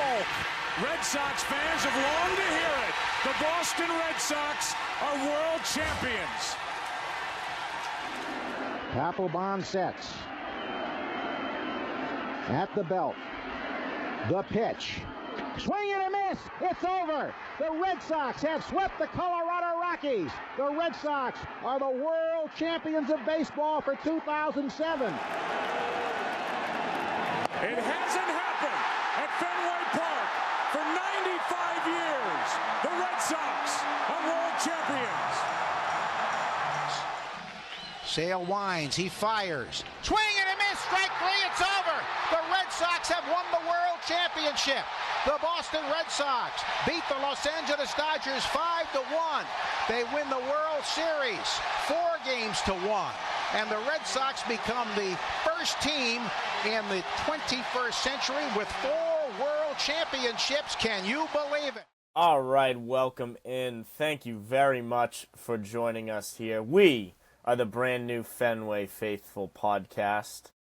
folk. Red Sox fans have longed to hear it. The Boston Red Sox are world champions. Papelbon sets. At the belt. The pitch. Swing and a miss. It's over. The Red Sox have swept the Colorado Rockies. The Red Sox are the world champions of baseball for 2007. It hasn't happened at Fenway Park for 95 years. The Red Sox are world champions. Sale winds. He fires. Swing and a miss. Strike three. It's over. The Red Sox have won the world championship. The Boston Red Sox beat the Los Angeles Dodgers 5-1. They win the World Series 4-1. And the Red Sox become the first team in the 21st century with 4 world championships. Can you believe it? All right, welcome in. Thank you very much for joining us here. We are the brand new Fenway Faithful Podcast.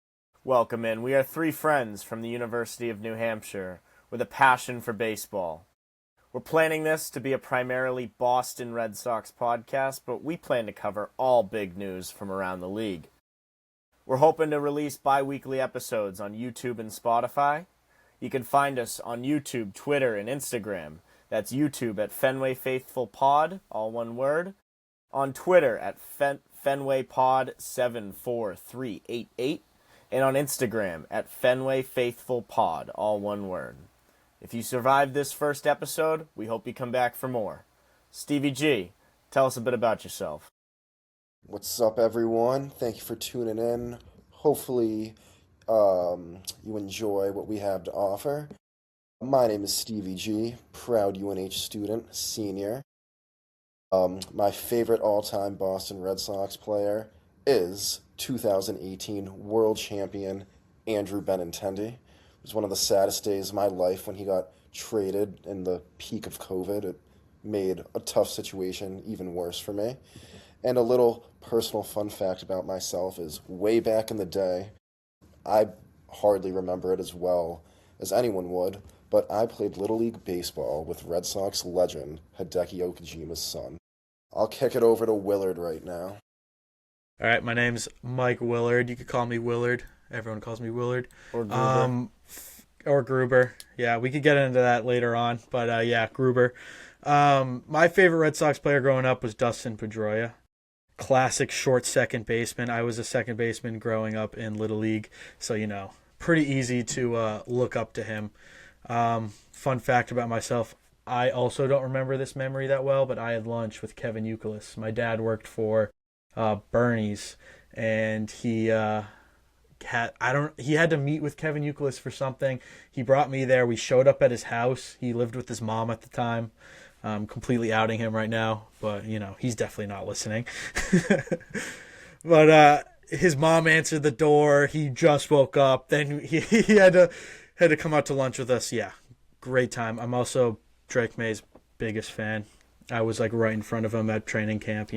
Welcome in. We are 3 friends from the University of New Hampshire with a passion for baseball. We're planning this to be a primarily Boston Red Sox podcast, but we plan to cover all big news from around the league. We're hoping to release bi-weekly episodes on YouTube and Spotify. You can find us on YouTube, Twitter, and Instagram. That's YouTube at Fenway Faithful Pod, all one word. On Twitter at Fenway Pod 74388. And on Instagram at Fenway Faithful Pod, all one word. If you survived this first episode, we hope you come back for more. Stevie G, tell us a bit about yourself. What's up, everyone? Thank you for tuning in. Hopefully, you enjoy what we have to offer. My name is Stevie G, proud UNH student, senior. My favorite all-time Boston Red Sox player is 2018 world champion Andrew Benintendi. It was one of the saddest days of my life when he got traded in the peak of COVID. It made a tough situation even worse for me. And a little personal fun fact about myself is way back in the day, I hardly remember it as well as anyone would, but I played Little League Baseball with Red Sox legend Hideki Okajima's son. I'll kick it over to Willard right now. All right, my name's Mike Willard. You could call me Willard. Everyone calls me Willard. Or Gruber. Or Gruber. Yeah, we could get into that later on. But, yeah, Gruber. My favorite Red Sox player growing up was Dustin Pedroia. Classic short second baseman. I was a second baseman growing up in Little League. So, pretty easy to look up to him. Fun fact about myself, I also don't remember this memory that well, but I had lunch with Kevin Youkilis. My dad worked for Bernie's, and he had to meet with Kevin Youkilis for something. He brought me there. We showed up at his house. He lived with his mom at the time. I'm completely outing him right now, but he's definitely not listening. But his mom answered the door. He just woke up. Then he had to come out to lunch with us. Yeah, great time. I'm also Drake May's biggest fan. I was right in front of him at training camp.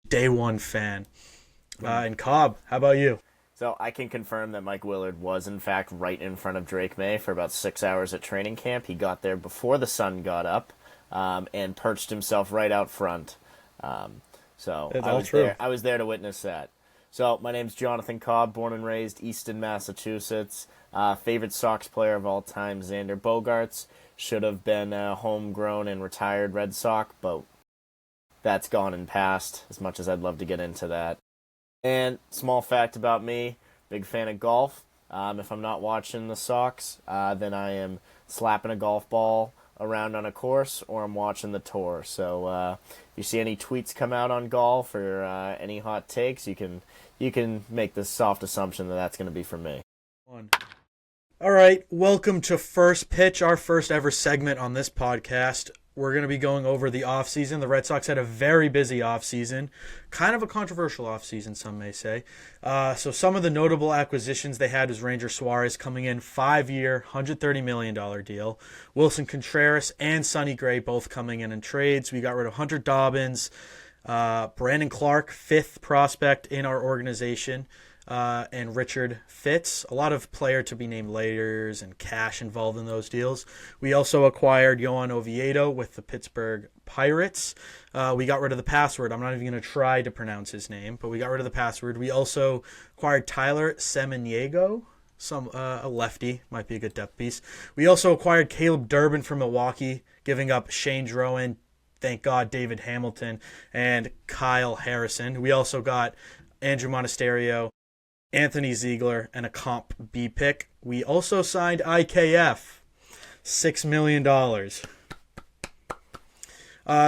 Day one fan. And Cobb, how about you? So I can confirm that Mike Willard was, in fact, right in front of Drake May for about 6 hours at training camp. He got there before the sun got up and perched himself right out front. So I was there to witness that. So my name's Jonathan Cobb, born and raised Easton, Massachusetts. Favorite Sox player of all time, Xander Bogaerts. Should have been a homegrown and retired Red Sox, but that's gone and past, as much as I'd love to get into that. And small fact about me, big fan of golf. If I'm not watching the Sox, then I am slapping a golf ball around on a course, or I'm watching the tour. So if you see any tweets come out on golf or any hot takes, you can make the soft assumption that that's going to be from me. All right, welcome to First Pitch, our first ever segment on this podcast. We're going to be going over the offseason. The Red Sox had a very busy offseason, kind of a controversial offseason, some may say. So some of the notable acquisitions they had was Ranger Suarez coming in 5-year, $130 million deal. Wilson Contreras and Sonny Gray both coming in trades. We got rid of Hunter Dobbins, Brandon Clark, 5th prospect in our organization. and Richard Fitz. A lot of player to be named laters and cash involved in those deals. We also acquired Yohan Oviedo with the Pittsburgh Pirates. We got rid of the password. I'm not even going to try to pronounce his name, but we got rid of the password. We also acquired Tyler Semeniego, a lefty, might be a good depth piece. We also acquired Caleb Durbin from Milwaukee, giving up Shane Drowan, thank God, David Hamilton, and Kyle Harrison. We also got Andrew Monasterio, Anthony Ziegler, and a Comp B pick. We also signed IKF, $6 million.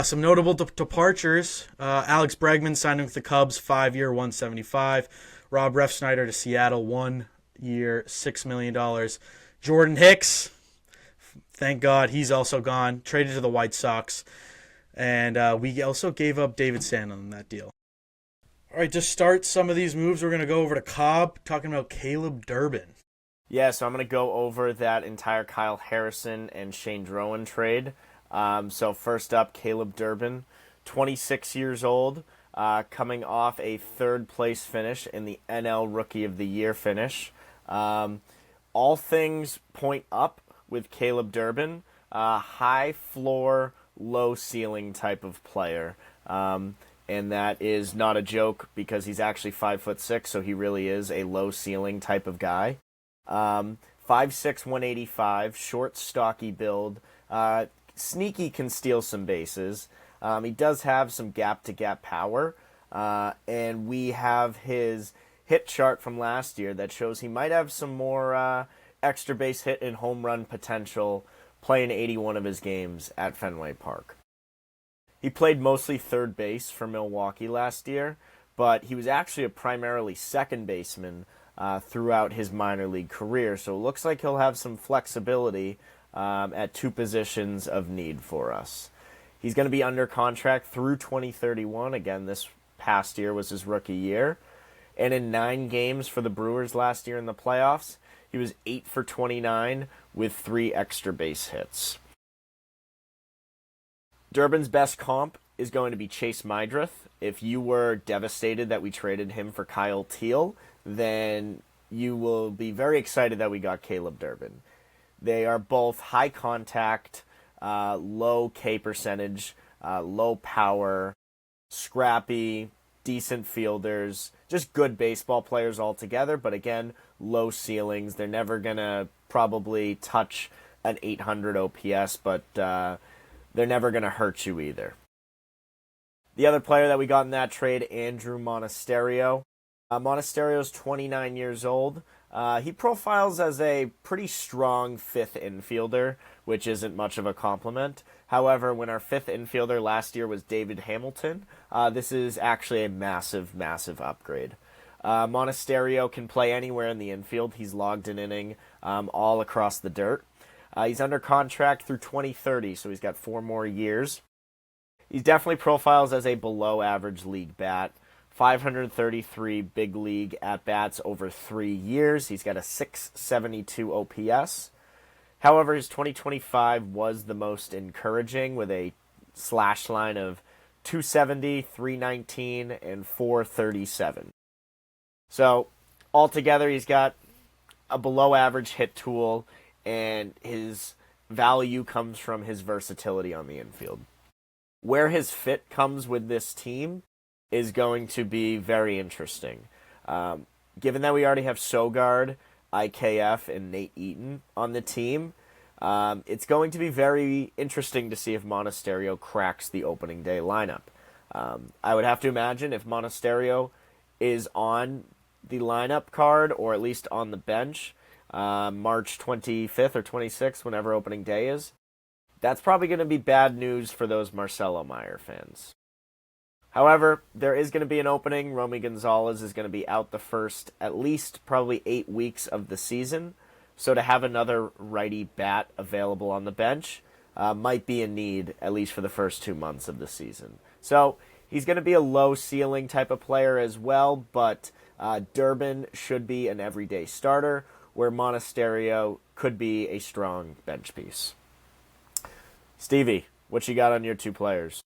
Some notable departures. Alex Bregman signing with the Cubs, 5-year, $175. Rob Refsnyder to Seattle, 1 year, $6 million. Jordan Hicks, thank God, he's also gone. Traded to the White Sox. And we also gave up David Stanton on that deal. All right, to start some of these moves, we're going to go over to Cobb, talking about Caleb Durbin. Yeah, so I'm going to go over that entire Kyle Harrison and Shane Drowan trade. So first up, Caleb Durbin, 26 years old, coming off a third-place finish in the NL Rookie of the Year finish. All things point up with Caleb Durbin, high floor, low ceiling type of player. And that is not a joke because he's actually 5'6", so he really is a low ceiling type of guy. 5'6", 185, short, stocky build. Sneaky, can steal some bases. He does have some gap-to-gap power. And we have his hit chart from last year that shows he might have some more extra base hit and home run potential playing 81 of his games at Fenway Park. He played mostly third base for Milwaukee last year, but he was actually a primarily second baseman throughout his minor league career, so it looks like he'll have some flexibility at two positions of need for us. He's going to be under contract through 2031. Again, this past year was his rookie year. And in 9 games for the Brewers last year in the playoffs, he was 8 for 29 with 3 extra base hits. Durbin's best comp is going to be Chase Mydrith. If you were devastated that we traded him for Kyle Teal, then you will be very excited that we got Caleb Durbin. They are both high contact, low K percentage, low power, scrappy, decent fielders, just good baseball players altogether, but again, low ceilings. They're never going to probably touch an 800 OPS, but they're never going to hurt you either. The other player that we got in that trade, Andrew Monasterio. Monasterio's 29 years old. He profiles as a pretty strong fifth infielder, which isn't much of a compliment. However, when our fifth infielder last year was David Hamilton, this is actually a massive, massive upgrade. Monasterio can play anywhere in the infield. He's logged an inning all across the dirt. He's under contract through 2030, so he's got 4 more years. He definitely profiles as a below-average league bat. 533 big league at-bats over 3 years. He's got a 672 OPS. However, his 2025 was the most encouraging with a slash line of 270, 319, and 437. So, altogether, he's got a below-average hit tool, and his value comes from his versatility on the infield. Where his fit comes with this team is going to be very interesting. Given that we already have Sogard, IKF, and Nate Eaton on the team, it's going to be very interesting to see if Monasterio cracks the opening day lineup. I would have to imagine if Monasterio is on the lineup card, or at least on the bench, March 25th or 26th, whenever opening day is, that's probably going to be bad news for those Marcelo Meyer fans. However, there is going to be an opening. Romy Gonzalez is going to be out the first, at least probably 8 weeks of the season. So to have another righty bat available on the bench might be a need, at least for the first 2 months of the season. So he's going to be a low ceiling type of player as well, but Durbin should be an everyday starter, where Monasterio could be a strong bench piece. Stevie, what you got on your 2 players?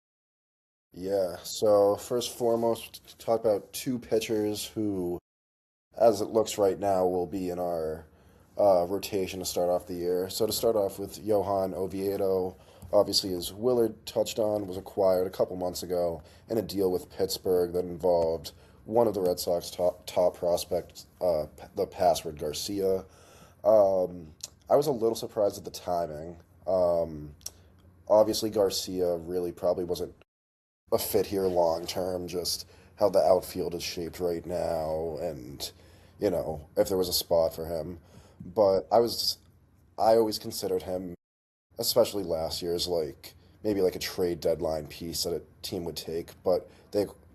Yeah, so first and foremost, talk about 2 pitchers who as it looks right now, will be in our rotation to start off the year. So to start off with Johan Oviedo, obviously, as Willard touched on, was acquired a couple months ago in a deal with Pittsburgh that involved one of the Red Sox top prospects, the Password Garcia. I was a little surprised at the timing. Obviously, Garcia really probably wasn't a fit here long term, just how the outfield is shaped right now and, if there was a spot for him. But I always considered him, especially last year, as maybe a trade deadline piece that a team would take. But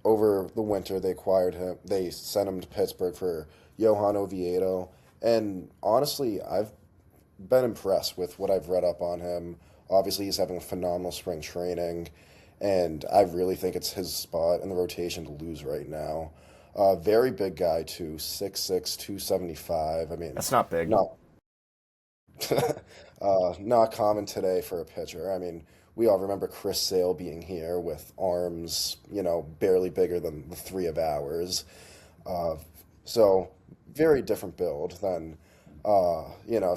over the winter, they acquired him. They sent him to Pittsburgh for Johan Oviedo. And honestly, I've been impressed with what I've read up on him. Obviously, he's having a phenomenal spring training, and I really think it's his spot in the rotation to lose right now. Very big guy, too, 6'6", 275. I mean, That's not big. Not common today for a pitcher. I mean, we all remember Chris Sale being here with arms, barely bigger than the three of ours. So very different build than,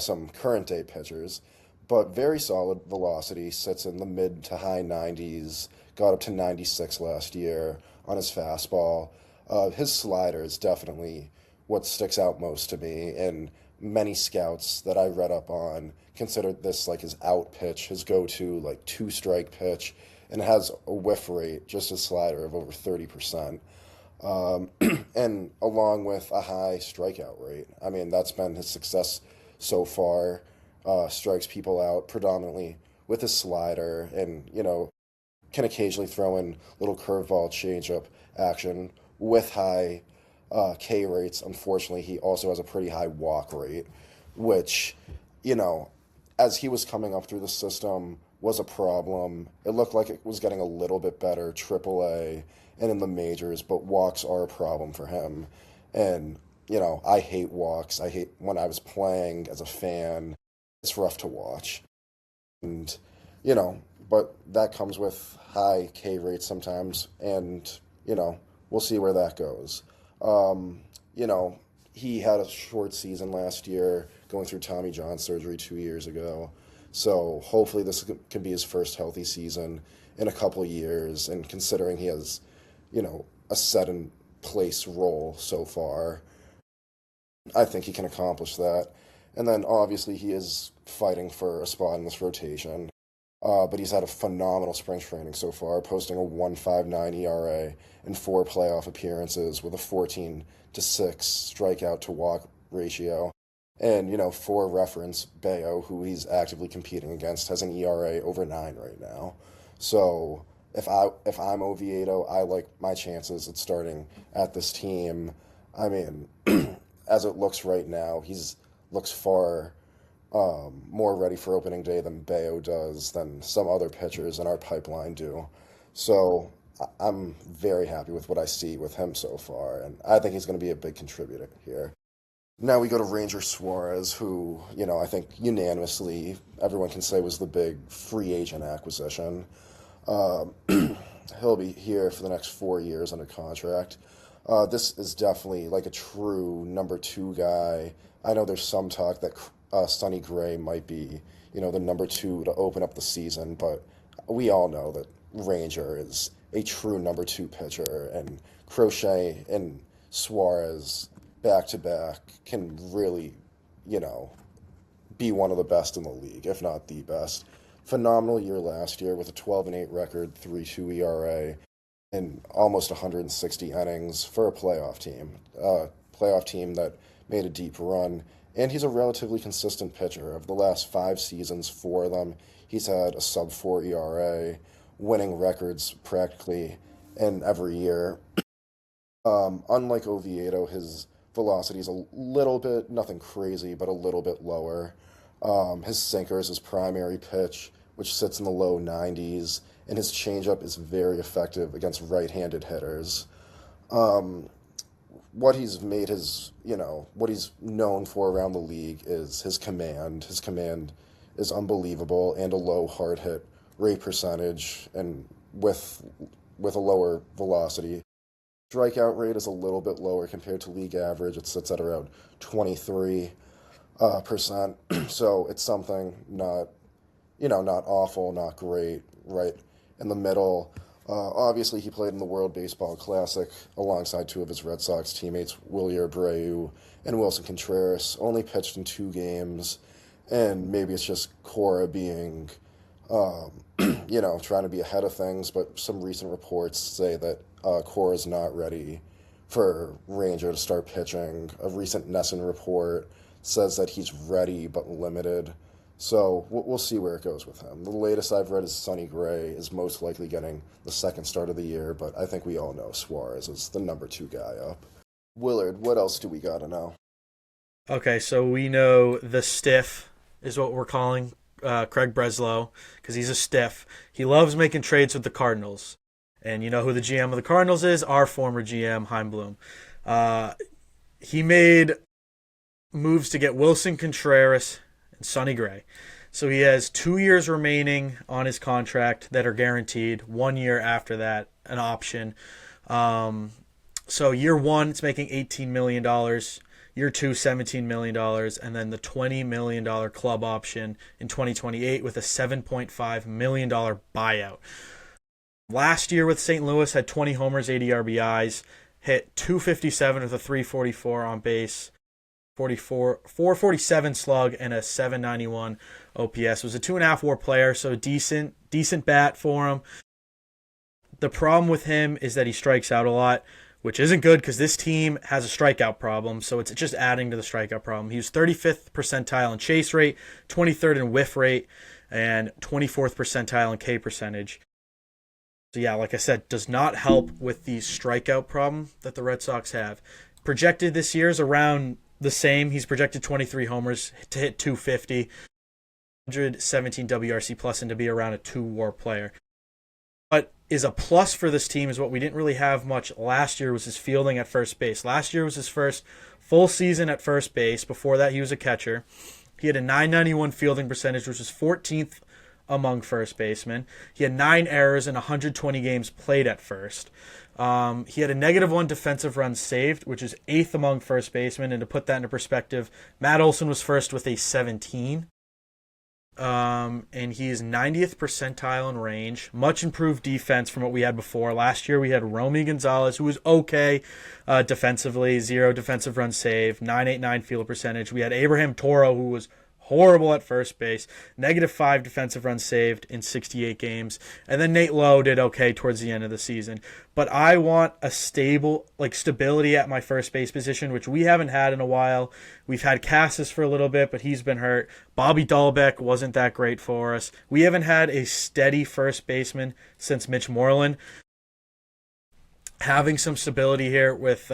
some current day pitchers, but very solid velocity, sits in the mid to high 90s, got up to 96 last year on his fastball. His slider is definitely what sticks out most to me, and many scouts that I read up on considered this his out pitch, his go-to two-strike pitch, and it has a whiff rate, just a slider, of over 30%. And along with a high strikeout rate. I mean, that's been his success so far. Strikes people out predominantly with his slider and, can occasionally throw in little curveball changeup action with high K rates. Unfortunately, he also has a pretty high walk rate, which, as he was coming up through the system, was a problem. It looked like it was getting a little bit better, AAA, and in the majors, but walks are a problem for him. And, I hate walks. I hate when I was playing as a fan. It's rough to watch. And, but that comes with high K rates sometimes, and, we'll see where that goes. He had a short season last year, going through Tommy John surgery 2 years ago. So hopefully this can be his first healthy season in a couple years. And considering he has, a set-in-place role so far, I think he can accomplish that. And then obviously he is fighting for a spot in this rotation. But he's had a phenomenal spring training so far, posting a 1.59 ERA in 4 playoff appearances with a 14-6 strikeout to walk ratio. And, for reference, Bayo, who he's actively competing against, has an ERA over 9 right now. So if I'm Oviedo, I like my chances at starting at this team. I mean, as it looks right now, looks far more ready for opening day than Bayo does, than some other pitchers in our pipeline do. So I'm very happy with what I see with him so far, and I think he's going to be a big contributor here. Now we go to Ranger Suarez, who, I think unanimously everyone can say was the big free agent acquisition. He'll be here for the next 4 years under contract. This is definitely a true number 2 guy. I know there's some talk that Sonny Gray might be, the number 2 to open up the season, but we all know that Ranger is a true number 2 pitcher, and Crochet and Suarez back-to-back can really, be one of the best in the league, if not the best. Phenomenal year last year with a 12-8 record, 3.2 ERA, and almost 160 innings for a playoff team. Playoff team that made a deep run. And he's a relatively consistent pitcher. Of the last 5 seasons, 4 of them, he's had a sub-4 ERA, winning records practically in every year. Unlike Oviedo, his velocity is a little bit, nothing crazy, but a little bit lower. His sinker is his primary pitch, which sits in the low 90s, and his changeup is very effective against right-handed hitters. What he's made his, what he's known for around the league is his command. His command is unbelievable, and a low hard hit rate percentage, and with a lower velocity Strikeout rate is a little bit lower compared to league average. It sits at around 23%. So it's something not awful, not great, right in the middle. Obviously, he played in the World Baseball Classic alongside two of his Red Sox teammates, Wilyer Abreu and Wilson Contreras. Only pitched in 2 games, and maybe it's just Cora being, trying to be ahead of things, but some recent reports say that Cora's not ready for Ranger to start pitching. A recent Nesson report says that he's ready but limited. So we'll see where it goes with him. The latest I've read is Sonny Gray is most likely getting the second start of the year, but I think we all know Suarez is the number 2 guy up. Willard, what else do we got to know? Okay, so we know the stiff is what we're calling Craig Breslow, because he's a stiff. He loves making trades with the Cardinals. And you know who the GM of the Cardinals is? Our former GM, Chaim Bloom. He made moves to get Wilson Contreras and Sonny Gray. So he has 2 years remaining on his contract that are guaranteed. 1 year after that, an option. So year 1, it's making $18 million. Year 2, $17 million. And then the $20 million club option in 2028 with a $7.5 million buyout. Last year with St. Louis, had 20 homers, 80 RBIs, hit 257 with a 344 on base, 447 slug, and a 791 OPS. Was a 2.5 WAR player, so decent bat for him. The problem with him is that he strikes out a lot, which isn't good because this team has a strikeout problem, so it's just adding to the strikeout problem. He was 35th percentile in chase rate, 23rd in whiff rate, and 24th percentile in K percentage. So yeah, like I said, does not help with the strikeout problem that the Red Sox have. Projected this year is around the same. He's projected 23 homers to hit 250, 117 WRC plus, and to be around a 2 WAR player. What is a plus for this team is what we didn't really have much last year was his fielding at first base. Last year was his first full season at first base. Before that, he was a catcher. He had a .991 fielding percentage, which was 14th among first basemen. He had 9 errors in 120 games played at first. He had a -1 defensive runs saved, which is 8th among first basemen. And to put that into perspective, Matt Olson was first with a 17. And he is 90th percentile in range. Much improved defense from what we had before. Last year we had Romy Gonzalez, who was okay defensively, 0 defensive runs saved, .989 field percentage. We had Abraham Toro, who was horrible at first base, -5 defensive runs saved in 68 games. And then Nate Lowe did okay towards the end of the season. But I want a stability at my first base position, which we haven't had in a while. We've had Cassis for a little bit, but he's been hurt. Bobby Dahlbeck wasn't that great for us. We haven't had a steady first baseman since Mitch Moreland. Having some stability here with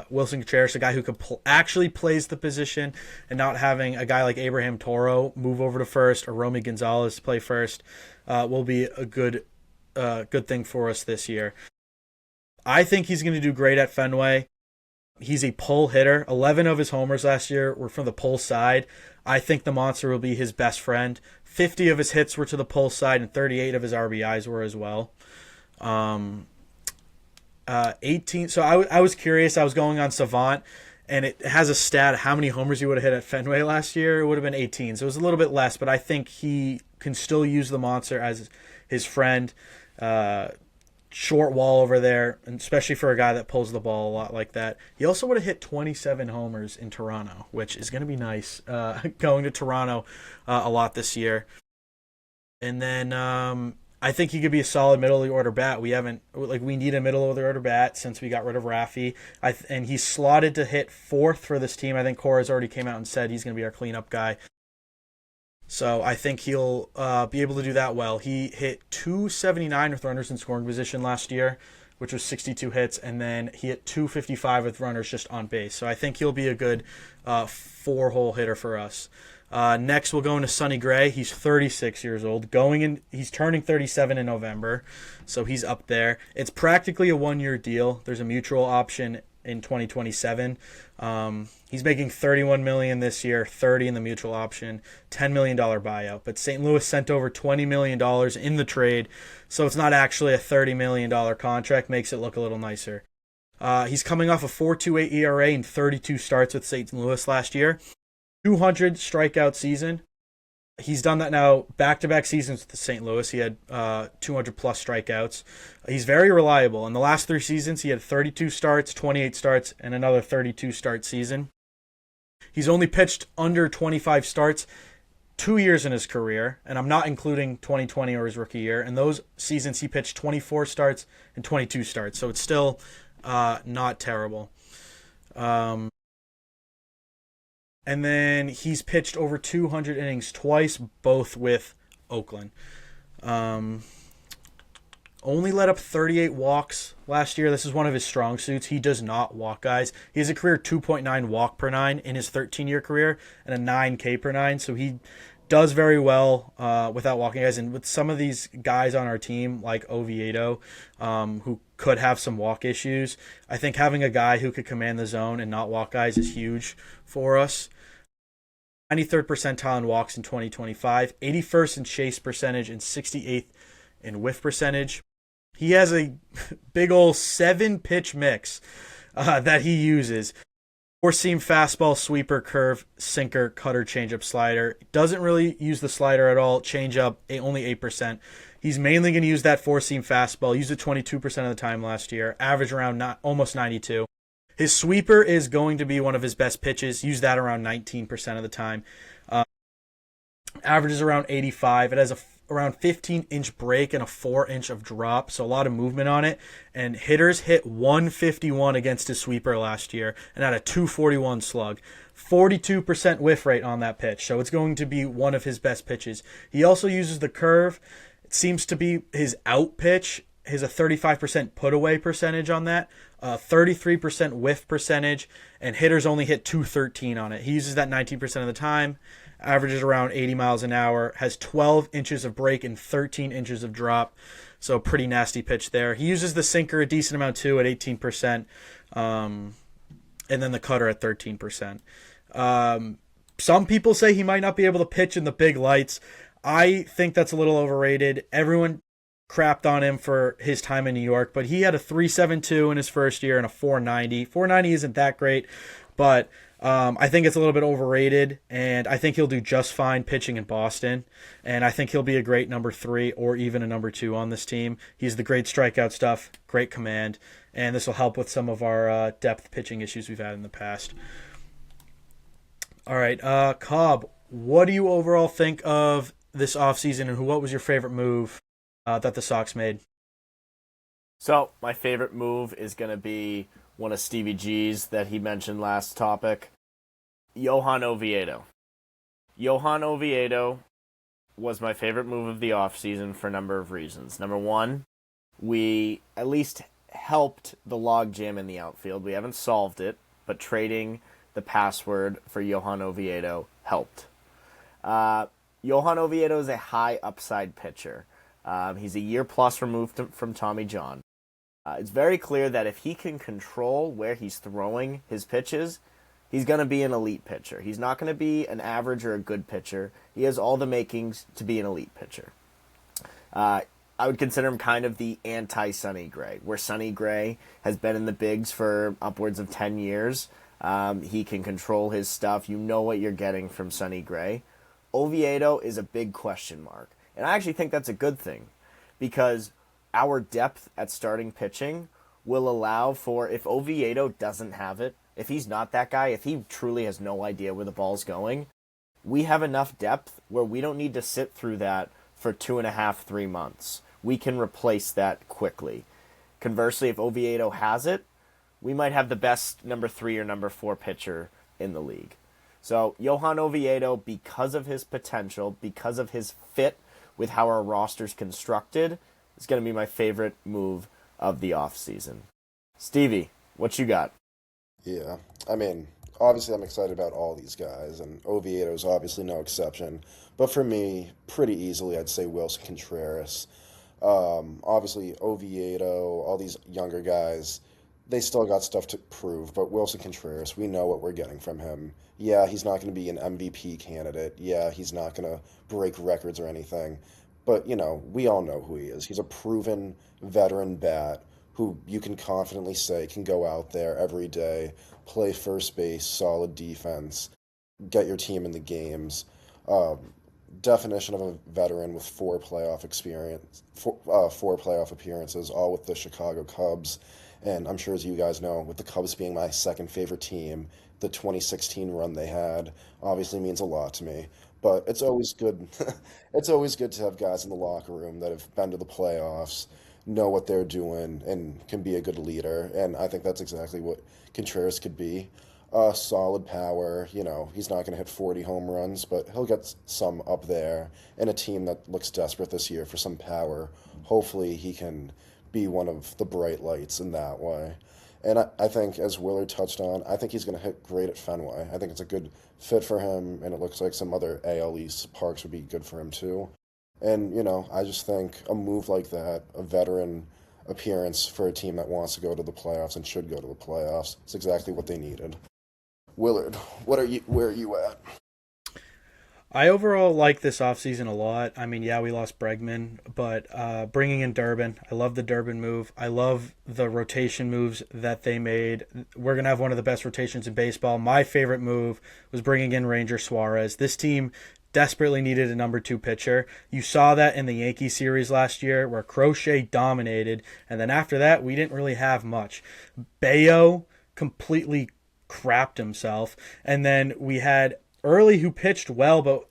Wilson Contreras, a guy who actually plays the position, and not having a guy like Abraham Toro move over to first or Romy Gonzalez play first will be a good thing for us this year. I think he's going to do great at Fenway. He's a pull hitter. 11 of his homers last year were from the pull side. I think the monster will be his best friend. 50 of his hits were to the pull side, and 38 of his RBIs were as well. 18. So I was curious. I was going on Savant, and it has a stat how many homers he would have hit at Fenway last year. It would have been 18. So it was a little bit less, but I think he can still use the monster as his friend. Short wall over there, and especially for a guy that pulls the ball a lot like that. He also would have hit 27 homers in Toronto, which is going to be nice going to Toronto a lot this year. And then I think he could be a solid middle of the order bat. We need a middle of the order bat since we got rid of Rafi. And he's slotted to hit 4th for this team. I think Cora's already came out and said he's going to be our cleanup guy. So I think he'll be able to do that well. He hit 279 with runners in scoring position last year, which was 62 hits, and then he hit 255 with runners just on base. So I think he'll be a good 4-hole hitter for us. Next, we'll go into Sonny Gray. He's 36 years old. He's turning 37 in November, so he's up there. It's practically a 1-year deal. There's a mutual option in 2027. He's making $31 million this year, $30 in the mutual option, $10 million buyout. But St. Louis sent over $20 million in the trade, so it's not actually a $30 million contract. Makes it look a little nicer. He's coming off a 4.28 ERA in 32 starts with St. Louis last year. 200 strikeout season. He's done that now back-to-back seasons with St. Louis. He had 200-plus strikeouts. He's very reliable. In the last 3 seasons, he had 32 starts, 28 starts, and another 32-start season. He's only pitched under 25 starts 2 years in his career, and I'm not including 2020 or his rookie year. In those seasons, he pitched 24 starts and 22 starts, so it's still not terrible. And then he's pitched over 200 innings twice, both with Oakland. Only let up 38 walks last year. This is one of his strong suits. He does not walk guys. He has a career 2.9 walk per 9 in his 13-year career and a 9 K per 9. So he does very well without walking guys. And with some of these guys on our team, like Oviedo, who could have some walk issues, I think having a guy who could command the zone and not walk guys is huge for us. 93rd percentile in walks in 2025, 81st in chase percentage, and 68th in whiff percentage. He has a big old 7-pitch mix that he uses. 4-seam fastball, sweeper, curve, sinker, cutter, changeup, slider. Doesn't really use the slider at all. Changeup, only 8%. He's mainly going to use that 4-seam fastball. Used it 22% of the time last year. Average around almost 92. His sweeper is going to be one of his best pitches. Use that around 19% of the time. Averages around 85. It has around 15-inch break and a 4-inch of drop, so a lot of movement on it. And hitters hit 151 against his sweeper last year and had a 241 slug. 42% whiff rate on that pitch, so it's going to be one of his best pitches. He also uses the curve. It seems to be his out pitch. He has a 35% put away percentage on that, 33% whiff percentage, and hitters only hit 213 on it. He uses that 19% of the time, averages around 80 miles an hour, has 12 inches of break and 13 inches of drop, so pretty nasty pitch there. He uses the sinker a decent amount too at 18%, and then the cutter at 13%. Some people say he might not be able to pitch in the big lights. I think that's a little overrated. Everyone crapped on him for his time in New York, but he had a 3.72 in his first year and a 4.90. 4.90 isn't that great, but I think it's a little bit overrated, and I think he'll do just fine pitching in Boston, and I think he'll be a great number 3 or even a number 2 on this team. He's the great strikeout stuff, great command, and this will help with some of our depth pitching issues we've had in the past. All right, Cobb, what do you overall think of this offseason, and what was your favorite move that the Sox made? So my favorite move is going to be one of Stevie G's that he mentioned last topic, Johan Oviedo. Johan Oviedo was my favorite move of the offseason for a number of reasons. Number one, we at least helped the logjam in the outfield. We haven't solved it, but trading the password for Johan Oviedo helped. Johan Oviedo is a high upside pitcher. He's a year plus removed from Tommy John. It's very clear that if he can control where he's throwing his pitches, he's going to be an elite pitcher. He's not going to be an average or a good pitcher. He has all the makings to be an elite pitcher. I would consider him kind of the anti-Sonny Gray, where Sonny Gray has been in the bigs for upwards of 10 years. He can control his stuff. You know what you're getting from Sonny Gray. Oviedo is a big question mark. And I actually think that's a good thing, because our depth at starting pitching will allow for, if Oviedo doesn't have it, if he's not that guy, if he truly has no idea where the ball's going, we have enough depth where we don't need to sit through that for 2.5, 3 months. We can replace that quickly. Conversely, if Oviedo has it, we might have the best number 3 or number 4 pitcher in the league. So Johan Oviedo, because of his potential, because of his fit with how our roster's constructed, is going to be my favorite move of the offseason. Stevie, what you got? Yeah, I mean, obviously I'm excited about all these guys, and Oviedo's obviously no exception. But for me, pretty easily, I'd say Wilson Contreras. Obviously, Oviedo, all these younger guys, they still got stuff to prove. But Wilson Contreras, we know what we're getting from him. Yeah, he's not going to be an MVP candidate. Yeah, he's not going to break records or anything. But, you know, we all know who he is. He's a proven veteran bat who you can confidently say can go out there every day, play first base, solid defense, get your team in the games. Definition of a veteran with four playoff appearances, all with the Chicago Cubs. And I'm sure, as you guys know, with the Cubs being my second favorite team, the 2016 run they had obviously means a lot to me. But it's always good. It's always good to have guys in the locker room that have been to the playoffs, know what they're doing, and can be a good leader. And I think that's exactly what Contreras could be. Solid power. He's not going to hit 40 home runs, but he'll get some up there. And a team that looks desperate this year for some power, hopefully he can be one of the bright lights in that way. And I think, as Willard touched on, I think he's going to hit great at Fenway. I think it's a good fit for him, and it looks like some other AL East parks would be good for him too. And, I just think a move like that, a veteran appearance for a team that wants to go to the playoffs and should go to the playoffs, is exactly what they needed. Willard, where are you at? I overall like this offseason a lot. I mean, yeah, we lost Bregman, but bringing in Durbin, I love the Durbin move. I love the rotation moves that they made. We're going to have one of the best rotations in baseball. My favorite move was bringing in Ranger Suarez. This team desperately needed a number 2 pitcher. You saw that in the Yankee series last year where Crochet dominated, and then after that, we didn't really have much. Bayo completely crapped himself, and then we had Early, who pitched well, but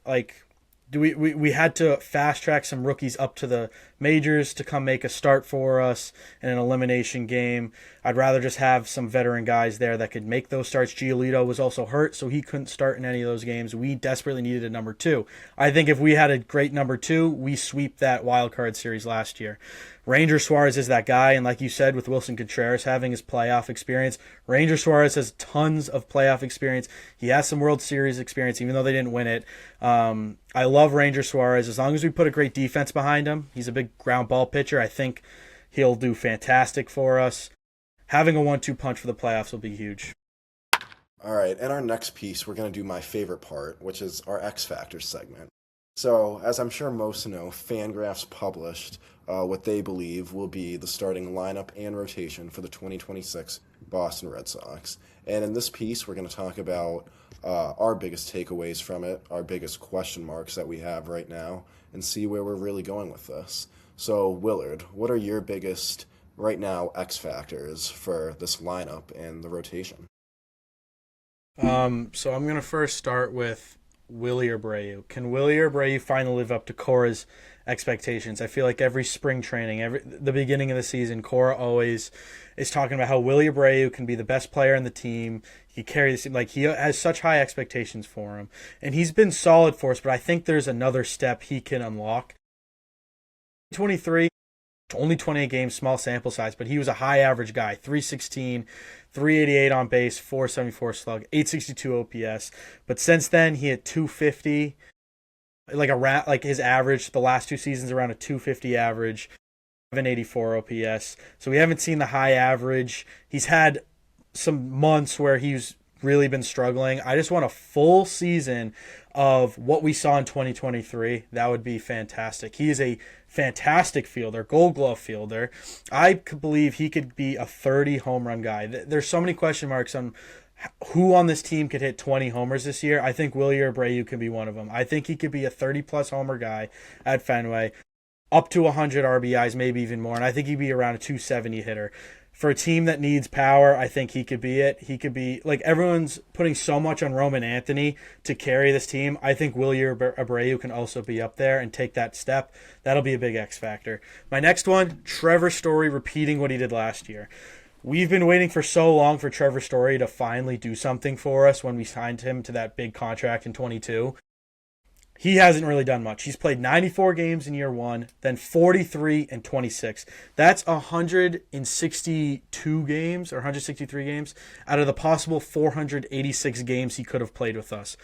we had to fast track some rookies up to the majors to come make a start for us in an elimination game. I'd rather just have some veteran guys there that could make those starts. Giolito was also hurt, so he couldn't start in any of those games. We desperately needed a number 2. I think if we had a great number 2, we sweep that wild card series last year. Ranger Suarez is that guy, and like you said, with Wilson Contreras having his playoff experience, Ranger Suarez has tons of playoff experience. He has some World Series experience, even though they didn't win it. I love Ranger Suarez. As long as we put a great defense behind him, he's a big ground ball pitcher. I think he'll do fantastic for us. Having a 1-2 punch for the playoffs will be huge. All right, in our next piece, we're going to do my favorite part, which is our X Factor segment. So, as I'm sure most know, Fangraphs published what they believe will be the starting lineup and rotation for the 2026 Boston Red Sox. And in this piece, we're going to talk about our biggest takeaways from it, our biggest question marks that we have right now, and see where we're really going with this. So, Willard, what are your biggest, right now, X factors for this lineup and the rotation? So I'm going to first start with Willy Abreu. Can Willy Abreu finally live up to Cora's expectations? I feel like every spring training, the beginning of the season, Cora always is talking about how Willy Abreu can be the best player on the team. He carries, he has such high expectations for him. And he's been solid for us, but I think there's another step he can unlock. 23, only 28 games, small sample size, but he was a high average guy. 316, 388 on base, 474 slug, 862 OPS. But since then, he hit 250. His average the last 2 seasons around a 250 average, 784 OPS. So we haven't seen the high average. He's had some months where he's really been struggling. I just want a full season of what we saw in 2023. That would be fantastic. He is a fantastic fielder, Gold Glove fielder. I believe he could be a 30 home run guy. There's so many question marks on who on this team could hit 20 homers this year. I think Willy Abreu can be one of them. I think he could be a 30-plus homer guy at Fenway, up to 100 RBIs, maybe even more, and I think he'd be around a 270 hitter. For a team that needs power, I think he could be it. He could be, everyone's putting so much on Roman Anthony to carry this team. I think Willy Abreu can also be up there and take that step. That'll be a big X factor. My next one, Trevor Story repeating what he did last year. We've been waiting for so long for Trevor Story to finally do something for us when we signed him to that big contract in 22. He hasn't really done much. He's played 94 games in year one, then 43 and 26. That's 162 games or 163 games out of the possible 486 games he could have played with us.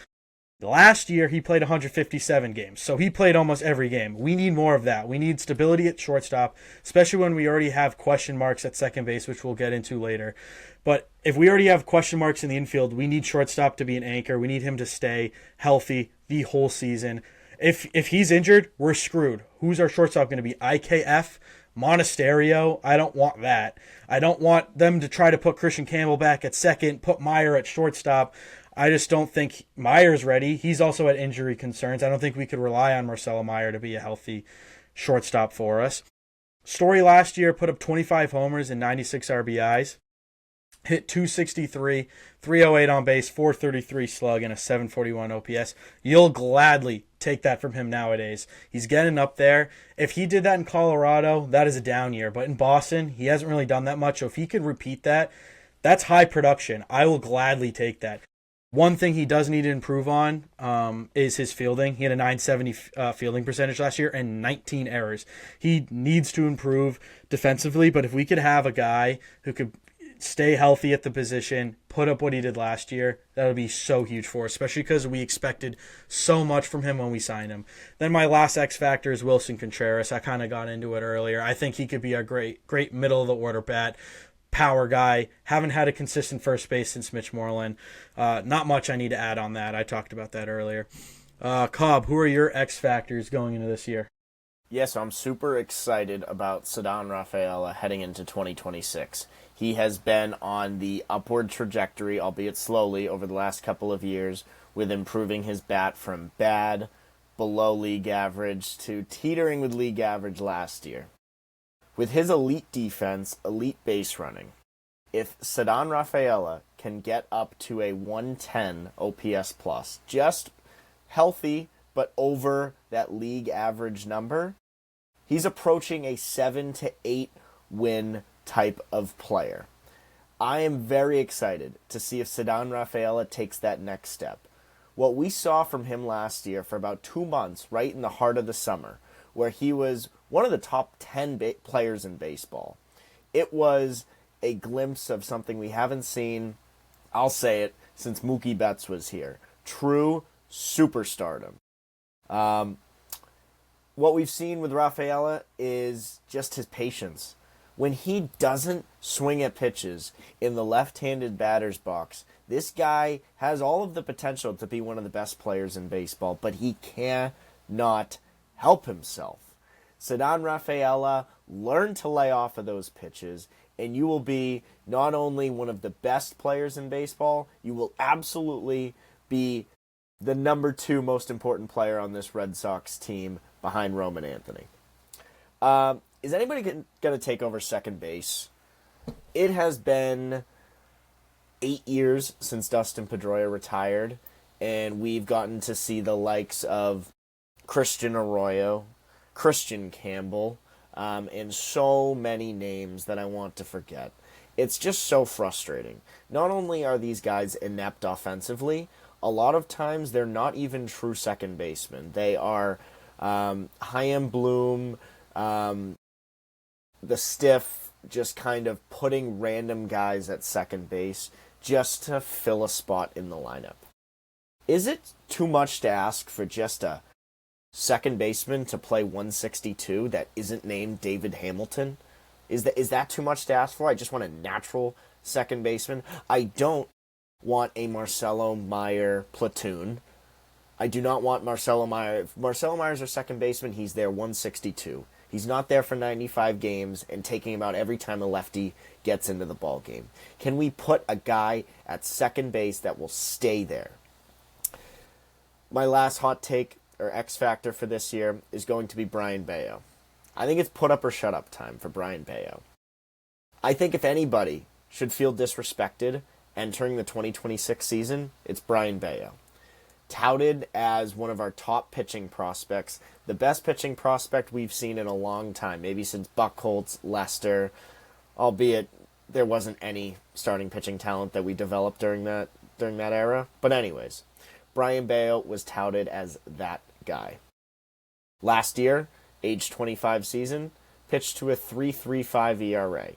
Last year, he played 157 games, so he played almost every game. We need more of that. We need stability at shortstop, especially when we already have question marks at second base, which we'll get into later. But if we already have question marks in the infield, we need shortstop to be an anchor. We need him to stay healthy the whole season. If he's injured, we're screwed. Who's our shortstop going to be? IKF? Monasterio, I don't want that. I don't want them to try to put Christian Campbell back at second, put Meyer at shortstop. I just don't think Meyer's ready. He's also had injury concerns. I don't think we could rely on Marcelo Meyer to be a healthy shortstop for us. Story last year put up 25 homers and 96 RBIs. Hit 263, 308 on base, 433 slug, and a 741 OPS. You'll gladly take that from him nowadays. He's getting up there. If he did that in Colorado, that is a down year. But in Boston, he hasn't really done that much. So if he could repeat that, that's high production. I will gladly take that. One thing he does need to improve on is his fielding. He had a 970 fielding percentage last year and 19 errors. He needs to improve defensively, but if we could have a guy who could stay healthy at the position, put up what he did last year, that would be so huge for us, especially because we expected so much from him when we signed him. Then my last X factor is Wilson Contreras. I kind of got into it earlier. I think he could be a great middle-of-the-order bat, power guy. Haven't had a consistent first base since Mitch Moreland. Not much I need to add on that. I talked about that earlier. Cobb, who are your X factors going into this year? Yes, I'm super excited about Ceddanne Rafaela heading into 2026. He has been on the upward trajectory, albeit slowly, over the last couple of years, with improving his bat from bad, below league average, to teetering with league average last year. With his elite defense, elite base running, if Ceddanne Rafaela can get up to a 110 OPS plus, just healthy but over that league average number, he's approaching a 7 to 8 win type of player. I am very excited to see if Ceddanne Rafaela takes that next step. What we saw from him last year for about 2 months, right in the heart of the summer, where he was one of the top 10 players in baseball, it was a glimpse of something we haven't seen, I'll say it, since Mookie Betts was here. True superstardom. What we've seen with Rafaela is just his patience. When he doesn't swing at pitches in the left-handed batter's box, this guy has all of the potential to be one of the best players in baseball, but he cannot help himself. Ceddanne Rafaela, learn to lay off of those pitches, and you will be not only one of the best players in baseball, you will absolutely be the number 2 most important player on this Red Sox team behind Roman Anthony. Is anybody going to take over second base? It has been 8 years since Dustin Pedroia retired, and we've gotten to see the likes of Christian Arroyo, Christian Campbell, and so many names that I want to forget. It's just so frustrating. Not only are these guys inept offensively, a lot of times they're not even true second basemen. They are Chaim Bloom, the stiff, just kind of putting random guys at second base just to fill a spot in the lineup. Is it too much to ask for just a second baseman to play 162 that isn't named David Hamilton? Is that too much to ask for? I just want a natural second baseman. I don't want a Marcelo Meyer platoon. I do not want Marcelo Meyer. If Marcelo Meyer's our second baseman, he's there 162. He's not there for 95 games and taking him out every time a lefty gets into the ball game. Can we put a guy at second base that will stay there? My last hot take or X factor for this year is going to be Brian Bayo. I think it's put up or shut up time for Brian Bayo. I think if anybody should feel disrespected entering the 2026 season, it's Brian Bayo. Touted as one of our top pitching prospects, the best pitching prospect we've seen in a long time, maybe since Buchholz, Lester, albeit there wasn't any starting pitching talent that we developed during that era. But anyways, Brian Bayo was touted as that guy. Last year, age 25 season, pitched to a 3.35 ERA.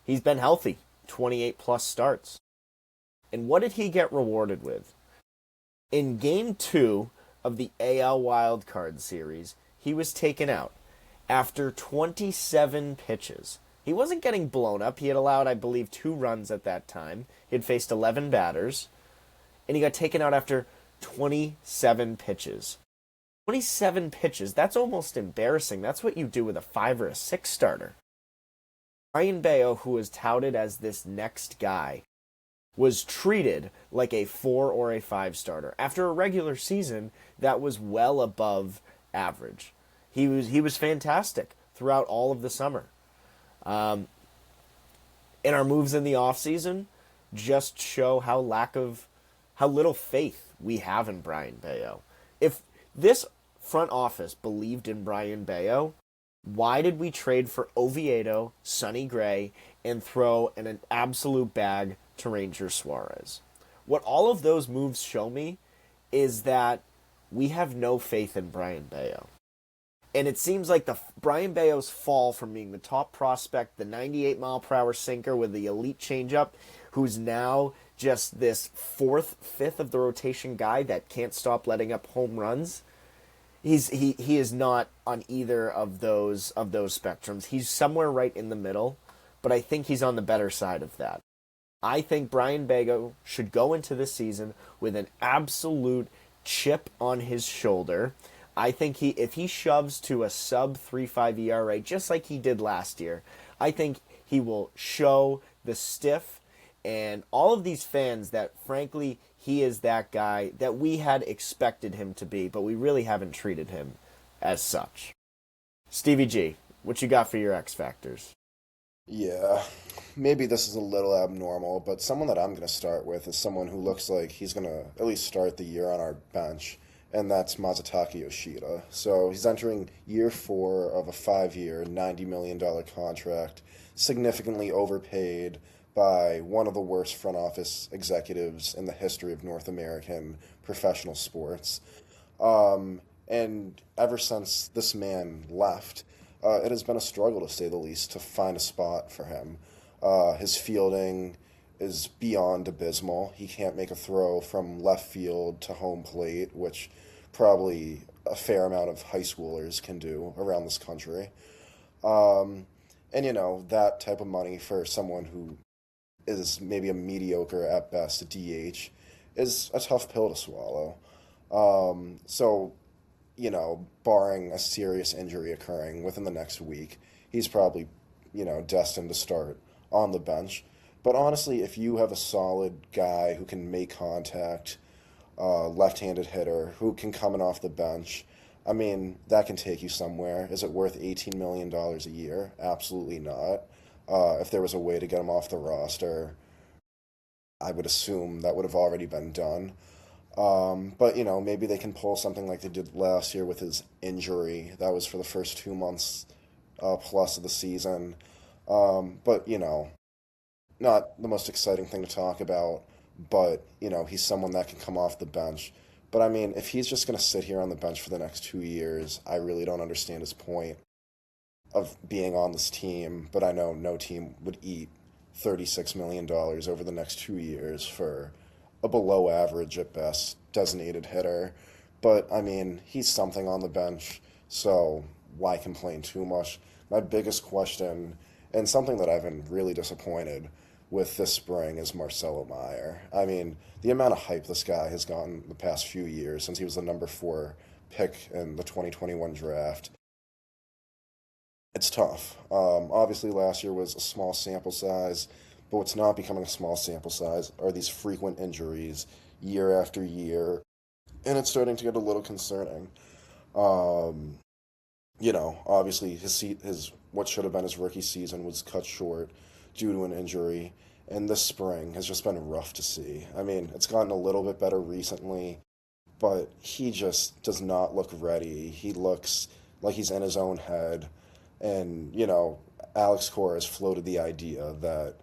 He's been healthy, 28 plus starts. And what did he get rewarded with? In Game 2 of the AL Wildcard Series, he was taken out after 27 pitches. He wasn't getting blown up. He had allowed, I believe, 2 runs at that time. He had faced 11 batters, and he got taken out after 27 pitches. 27 pitches. That's almost embarrassing. That's what you do with a 5 or a 6 starter. Brayan Bello, who was touted as this next guy, was treated like a 4 or a 5 starter after a regular season that was well above average. He was fantastic throughout all of the summer. And our moves in the offseason just show how little faith we have in Brayan Bello. If this front office believed in Brayan Bello, why did we trade for Oviedo, Sonny Gray, and throw in an absolute bag to Ranger Suarez? What all of those moves show me is that we have no faith in Brayan Bello. And it seems like Brayan Bello's fall from being the top prospect, the 98-mile-per-hour sinker with the elite changeup, who's now just this 4th, 5th of the rotation guy that can't stop letting up home runs. He is not on either of those spectrums. He's somewhere right in the middle, but I think he's on the better side of that. I think Brayan Bello should go into this season with an absolute chip on his shoulder. I think if he shoves to a sub 3.5 ERA, just like he did last year, I think he will show the stiff and all of these fans that, frankly, he is that guy that we had expected him to be, but we really haven't treated him as such. Stevie G, what you got for your X Factors? Yeah, maybe this is a little abnormal, but someone that I'm going to start with is someone who looks like he's going to at least start the year on our bench, and that's Masataka Yoshida. So he's entering year 4 of a 5-year, $90 million contract, significantly overpaid by one of the worst front office executives in the history of North American professional sports. And ever since this man left, it has been a struggle, to say the least, to find a spot for him. His fielding is beyond abysmal. He can't make a throw from left field to home plate, which probably a fair amount of high schoolers can do around this country. And, that type of money for someone who is maybe a mediocre at best DH is a tough pill to swallow. So, barring a serious injury occurring within the next week, he's probably, destined to start on the bench. But honestly, if you have a solid guy who can make contact, left-handed hitter, who can come in off the bench, I mean, that can take you somewhere. Is it worth $18 million a year? Absolutely not. If there was a way to get him off the roster, I would assume that would have already been done. But, maybe they can pull something like they did last year with his injury. That was for the first 2 months plus of the season. But, not the most exciting thing to talk about. But, he's someone that can come off the bench. But, I mean, if he's just going to sit here on the bench for the next 2 years, I really don't understand his point of being on this team. But I know no team would eat $36 million over the next 2 years for a below average at best designated hitter. But, I mean, he's something on the bench, so why complain too much? My biggest question, and something that I've been really disappointed with this spring, is Marcelo Meyer. I mean, the amount of hype this guy has gotten the past few years since he was the number 4 pick in the 2021 draft. It's tough. Obviously, last year was a small sample size, but what's not becoming a small sample size are these frequent injuries year after year, and it's starting to get a little concerning. Obviously, his what should have been his rookie season was cut short due to an injury, and this spring has just been rough to see. I mean, it's gotten a little bit better recently, but he just does not look ready. He looks like he's in his own head. And, Alex Cora has floated the idea that,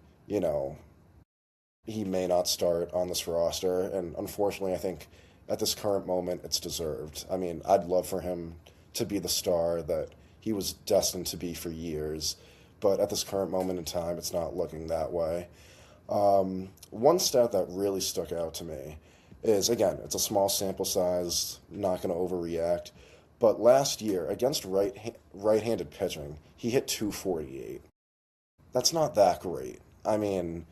he may not start on this roster. And unfortunately, I think at this current moment, it's deserved. I mean, I'd love for him to be the star that he was destined to be for years. But at this current moment in time, it's not looking that way. One stat that really stuck out to me is, again, it's a small sample size, not going to overreact. But last year, against right-handed pitching, he hit .248. That's not that great. I mean,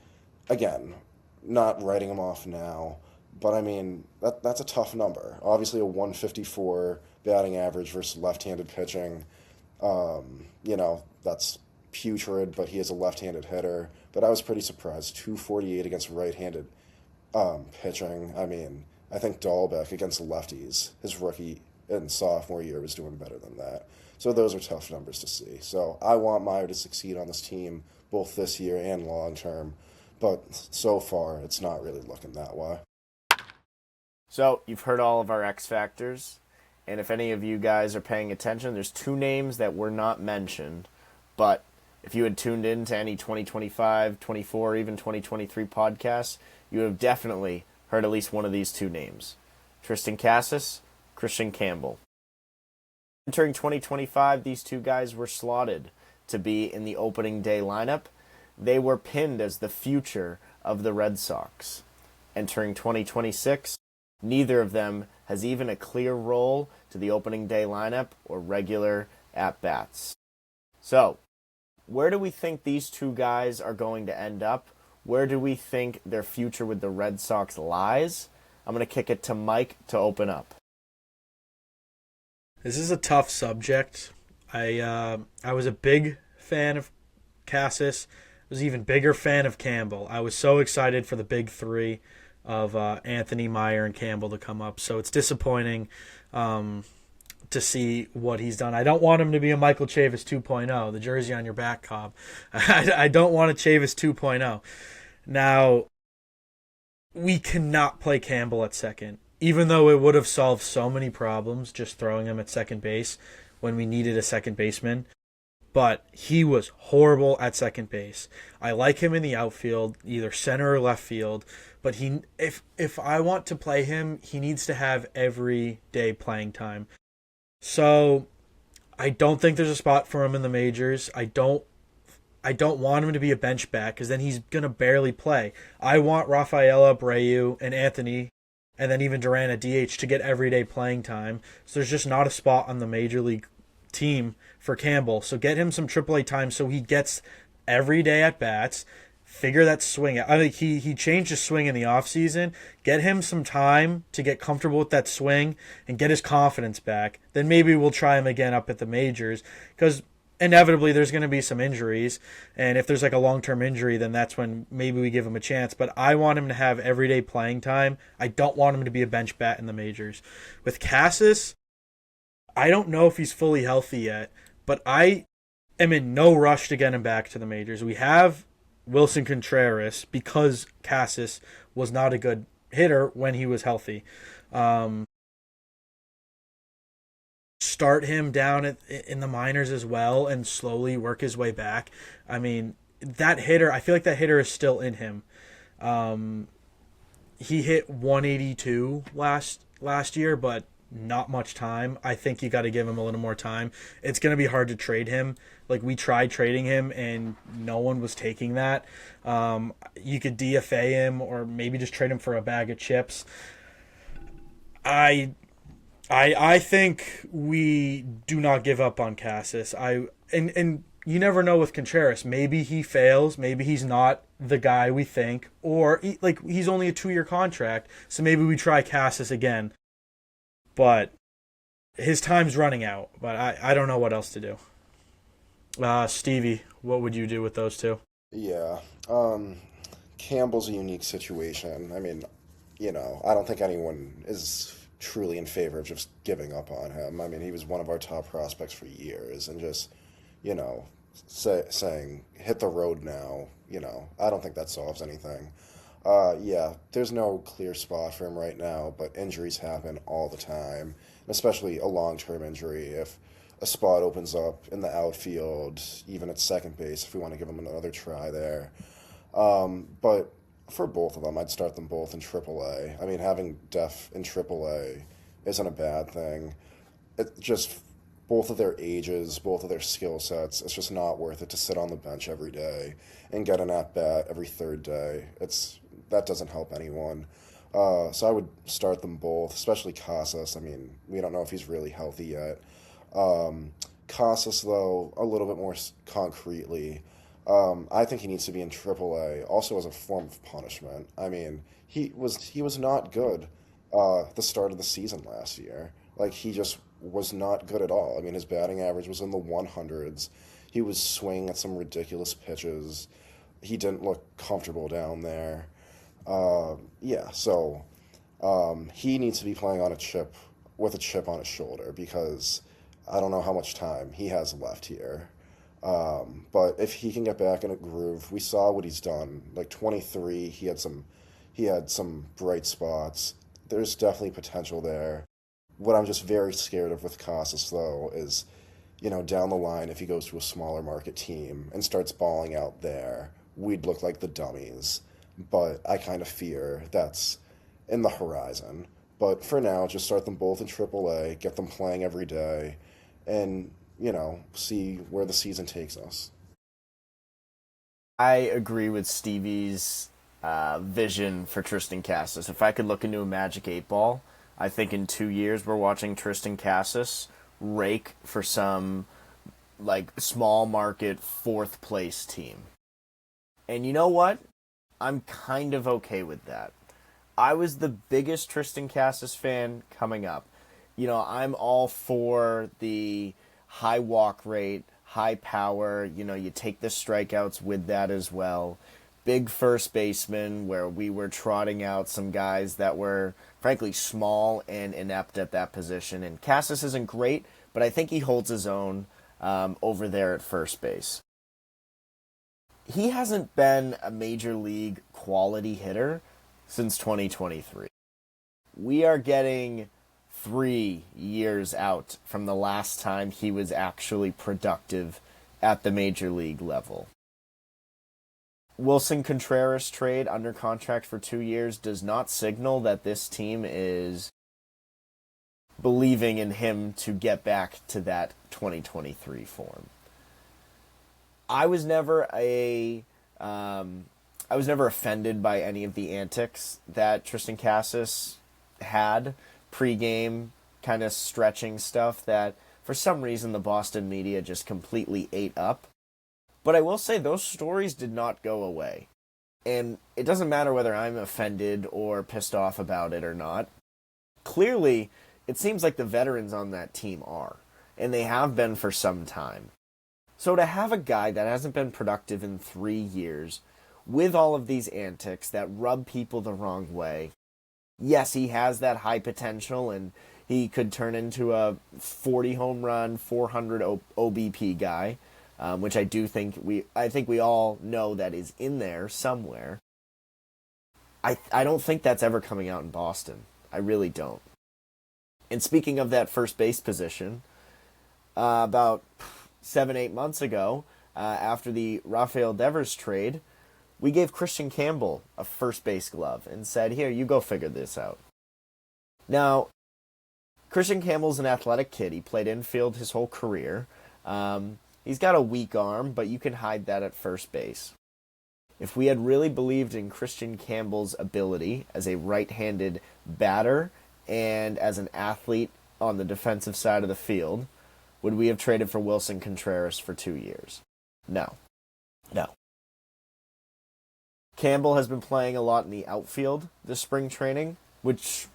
again, not writing him off now, But I mean, that's a tough number. Obviously, a 154 batting average versus left-handed pitching. That's putrid, but he is a left-handed hitter. But I was pretty surprised. 248 against right-handed pitching. I mean, I think Dahlbeck against lefties, his rookie and sophomore year, was doing better than that. So those are tough numbers to see. So I want Meyer to succeed on this team, both this year and long term. But so far, it's not really looking that way. So you've heard all of our X Factors. And if any of you guys are paying attention, there's two names that were not mentioned. But if you had tuned in to any 2025, 24, even 2023 podcasts, you have definitely heard at least one of these two names. Tristan Casas, Christian Campbell. Entering 2025, these two guys were slotted to be in the opening day lineup. They were pinned as the future of the Red Sox. Entering 2026, neither of them has even a clear role to the opening day lineup or regular at-bats. So, where do we think these two guys are going to end up? Where do we think their future with the Red Sox lies? I'm going to kick it to Mike to open up. This is a tough subject. I was a big fan of Casas. I was an even bigger fan of Campbell. I was so excited for the big three of Anthony, Meyer, and Campbell to come up. So it's disappointing to see what he's done. I don't want him to be a Michael Chavis 2.0, the jersey on your back, Cobb. I don't want a Chavis 2.0. Now, we cannot play Campbell at second, even though it would have solved so many problems just throwing him at second base when we needed a second baseman. But he was horrible at second base. I like him in the outfield, either center or left field. But if I want to play him, he needs to have every day playing time. So I don't think there's a spot for him in the majors. I don't want him to be a bench bat because then he's gonna barely play. I want Rafael Abreu and Anthony, and then even Duran at DH to get everyday playing time. So there's just not a spot on the major league team for Campbell. So get him some AAA time so he gets every day at bats. Figure that swing out. I think he changed his swing in the offseason. Get him some time to get comfortable with that swing and get his confidence back. Then maybe we'll try him again up at the majors because inevitably there's going to be some injuries. And if there's like a long-term injury, then that's when maybe we give him a chance. But I want him to have everyday playing time. I don't want him to be a bench bat in the majors. With Casas, I don't know if he's fully healthy yet, but I am in no rush to get him back to the majors. We have Wilson Contreras because Casas was not a good hitter when he was healthy. Start him down in the minors as well and slowly work his way back. I mean, that hitter, I feel like that hitter is still in him. He hit 182 last year, but not much time. I think you got to give him a little more time. It's going to be hard to trade him. Like, we tried trading him and no one was taking that. You could DFA him or maybe just trade him for a bag of chips. I think we do not give up on Casas. And you never know with Contreras. Maybe he fails. Maybe he's not the guy we think. Or he's only a 2-year contract. So maybe we try Casas again. But his time's running out. But I don't know what else to do. Stevie, what would you do with those two? Yeah. Campbell's a unique situation. I mean, I don't think anyone is truly in favor of just giving up on him. I mean, he was one of our top prospects for years, and just, saying, hit the road now, I don't think that solves anything. Yeah, there's no clear spot for him right now, but injuries happen all the time, especially a long-term injury. If a spot opens up in the outfield, even at second base, if we want to give him another try there. But for both of them, I'd start them both in AAA. I mean, having depth in AAA isn't a bad thing. It just, both of their ages, both of their skill sets, it's just not worth it to sit on the bench every day and get an at-bat every third day. That doesn't help anyone. So I would start them both, especially Casas. I mean, we don't know if he's really healthy yet. Casas, though, a little bit more concretely, I think he needs to be in AAA, also as a form of punishment. I mean, he was not good the start of the season last year. Like, he just was not good at all. I mean, his batting average was in the 100s. He was swinging at some ridiculous pitches. He didn't look comfortable down there. So he needs to be playing on with a chip on his shoulder, because I don't know how much time he has left here. But if he can get back in a groove, we saw what he's done. Like 23, he had some bright spots. There's definitely potential there. What I'm just very scared of with Casas, though, is, down the line, if he goes to a smaller market team and starts balling out there, we'd look like the dummies. But I kind of fear that's in the horizon. But for now, just start them both in AAA, get them playing every day, and, see where the season takes us. I agree with Stevie's vision for Tristan Casas. If I could look into a magic 8-ball, I think in 2 years we're watching Tristan Casas rake for some small market 4th place team. And you know what? I'm kind of okay with that. I was the biggest Tristan Casas fan coming up. I'm all for the high walk rate, high power. You take the strikeouts with that as well. Big first baseman, where we were trotting out some guys that were, frankly, small and inept at that position. And Casas isn't great, but I think he holds his own over there at first base. He hasn't been a major league quality hitter since 2023. We are getting 3 years out from the last time he was actually productive at the major league level. Wilson Contreras trade under contract for 2 years does not signal that this team is believing in him to get back to that 2023 form. I was never offended by any of the antics that Tristan Casas had pre-game, kind of stretching stuff that for some reason the Boston media just completely ate up. But I will say those stories did not go away. And it doesn't matter whether I'm offended or pissed off about it or not. Clearly, it seems like the veterans on that team are, and they have been for some time. So to have a guy that hasn't been productive in 3 years, with all of these antics that rub people the wrong way, yes, he has that high potential, and he could turn into a 40 home run, 400 OBP guy, which I think we all know that is in there somewhere. I don't think that's ever coming out in Boston. I really don't. And speaking of that first base position, about 7-8 months ago, after the Rafael Devers trade, we gave Christian Campbell a first base glove and said, here, you go figure this out. Now, Christian Campbell's an athletic kid. He played infield his whole career. He's got a weak arm, but you can hide that at first base. If we had really believed in Christian Campbell's ability as a right-handed batter and as an athlete on the defensive side of the field, would we have traded for Wilson Contreras for 2 years? No. Campbell has been playing a lot in the outfield this spring training, which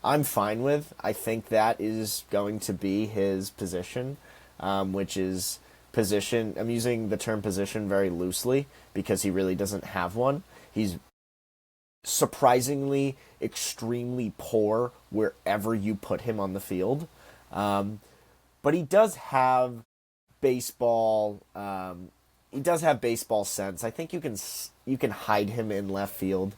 I'm fine with. I think that is going to be his position, which is position. I'm using the term position very loosely because he really doesn't have one. He's surprisingly extremely poor wherever you put him on the field. But he does have baseball. He does have baseball sense. I think you can hide him in left field,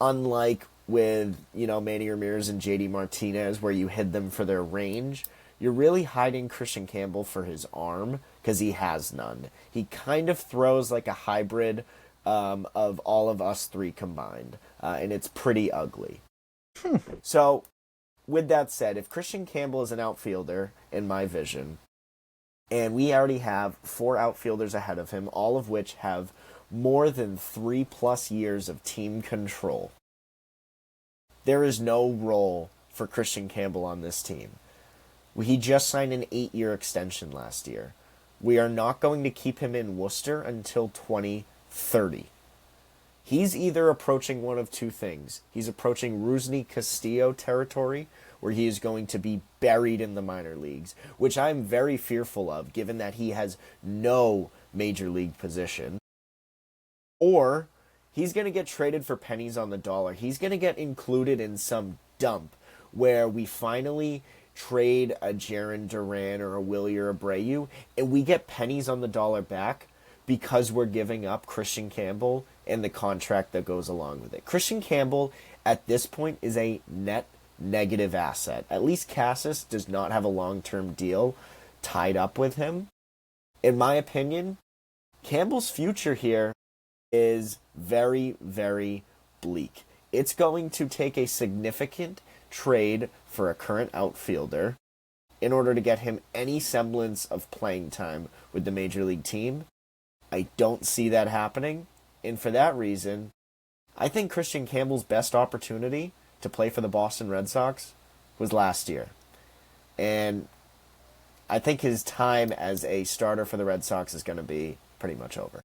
unlike with Manny Ramirez and JD Martinez, where you hid them for their range. You're really hiding Christian Campbell for his arm because he has none. He kind of throws like a hybrid of all of us three combined, and it's pretty ugly. So, with that said, if Christian Campbell is an outfielder, in my vision, and we already have 4 outfielders ahead of him, all of which have more than 3+ years of team control, there is no role for Christian Campbell on this team. He just signed an 8-year extension last year. we are not going to keep him in Worcester until 2030. He's either approaching one of two things. He's approaching Rusney Castillo territory, where he is going to be buried in the minor leagues, which I'm very fearful of, given that he has no major league position. Or he's going to get traded for pennies on the dollar. He's going to get included in some dump where we finally trade a Jarren Duran or a Willie or Abreu, and we get pennies on the dollar back because we're giving up Christian Campbell and the contract that goes along with it. Christian Campbell, at this point, is a net negative asset. At least Cassis does not have a long-term deal tied up with him. In my opinion, Campbell's future here is very, very bleak. It's going to take a significant trade for a current outfielder in order to get him any semblance of playing time with the major league team. I don't see that happening, and for that reason, I think Christian Campbell's best opportunity to play for the Boston Red Sox was last year. And I think his time as a starter for the Red Sox is going to be pretty much over.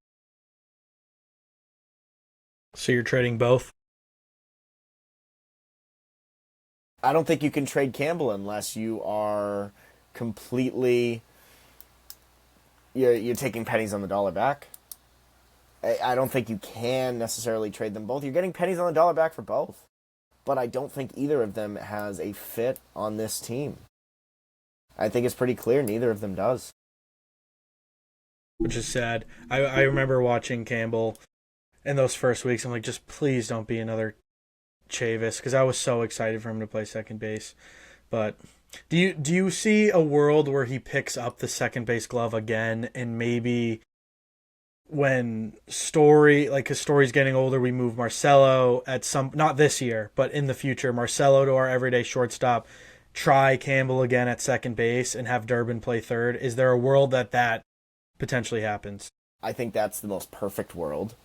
So you're trading both? I don't think you can trade Campbell unless you are completely... You're taking pennies on the dollar back. I don't think you can necessarily trade them both. You're getting pennies on the dollar back for both. But I don't think either of them has a fit on this team. I think it's pretty clear neither of them does. Which is sad. I remember watching Campbell in those first weeks. I'm like, just please don't be another Chavis, because I was so excited for him to play second base. But do you see a world where he picks up the second base glove again, and maybe when because Story's getting older, we move Marcelo at some, not this year, but in the future, Marcelo to our everyday shortstop, try Campbell again at second base, and have Durbin play third? Is there a world that potentially happens? I think that's the most perfect world.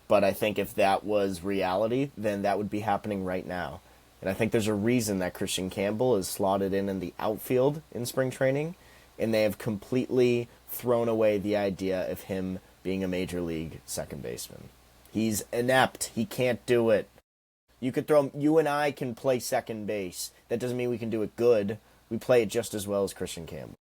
But I think if that was reality, then that would be happening right now. And I think there's a reason that Christian Campbell is slotted in the outfield in spring training, and they have completely thrown away the idea of him being a major league second baseman. He's inept. He can't do it. You and I can play second base. That doesn't mean we can do it good. We play it just as well as Christian Campbell.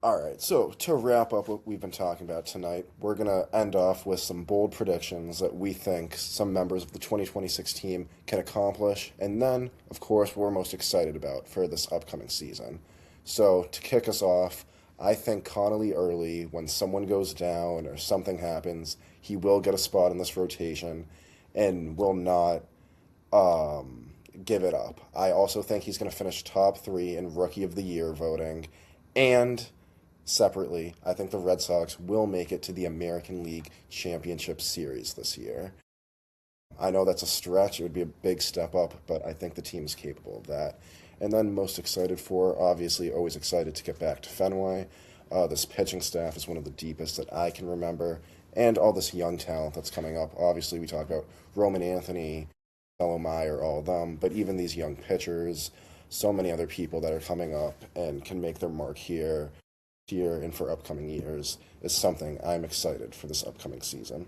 All right, so to wrap up what we've been talking about tonight, we're going to end off with some bold predictions that we think some members of the 2026 team can accomplish, and then, of course, what we're most excited about for this upcoming season. So to kick us off, I think Connolly early, when someone goes down or something happens, he will get a spot in this rotation and will not give it up. I also think he's going to finish top 3 in Rookie of the Year voting, and separately, I think the Red Sox will make it to the American League Championship Series this year. I know that's a stretch. It would be a big step up, but I think the team is capable of that. And then most excited for, obviously, always excited to get back to Fenway. This pitching staff is one of the deepest that I can remember, and all this young talent that's coming up. Obviously, we talk about Roman Anthony, Mello Meyer, all of them, but even these young pitchers, so many other people that are coming up and can make their mark here and for upcoming years is something I'm excited for this upcoming season.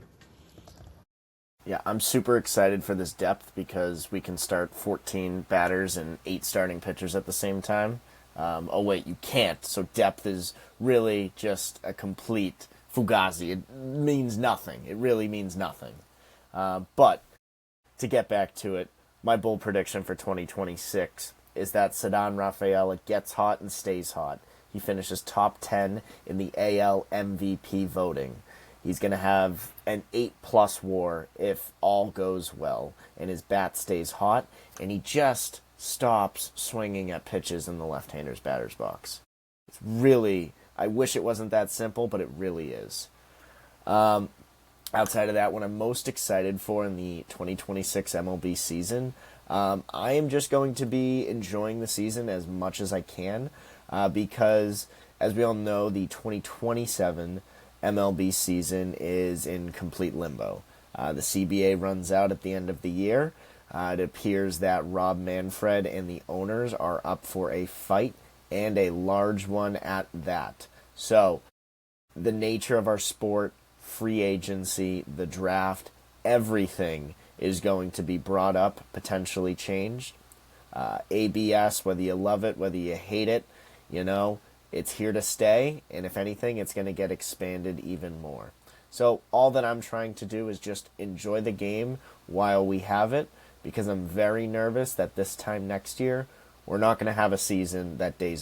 Yeah, I'm super excited for this depth because we can start 14 batters and 8 starting pitchers at the same time. Oh, wait, you can't. So depth is really just a complete fugazi. It means nothing. It really means nothing. But to get back to it, my bold prediction for 2026 is that Ceddanne Rafaela gets hot and stays hot. He finishes top 10 in the AL MVP voting. He's going to have an 8+ WAR if all goes well, and his bat stays hot, and he just stops swinging at pitches in the left-hander's batter's box. It's really, I wish it wasn't that simple, but it really is. Outside of that, what I'm most excited for in the 2026 MLB season, I am just going to be enjoying the season as much as I can. Because, as we all know, the 2027 MLB season is in complete limbo. The CBA runs out at the end of the year. It appears that Rob Manfred and the owners are up for a fight, and a large one at that. So, the nature of our sport, free agency, the draft, everything is going to be brought up, potentially changed. ABS, whether you love it, whether you hate it, it's here to stay, and if anything, it's going to get expanded even more. So all that I'm trying to do is just enjoy the game while we have it, because I'm very nervous that this time next year, we're not going to have a season that is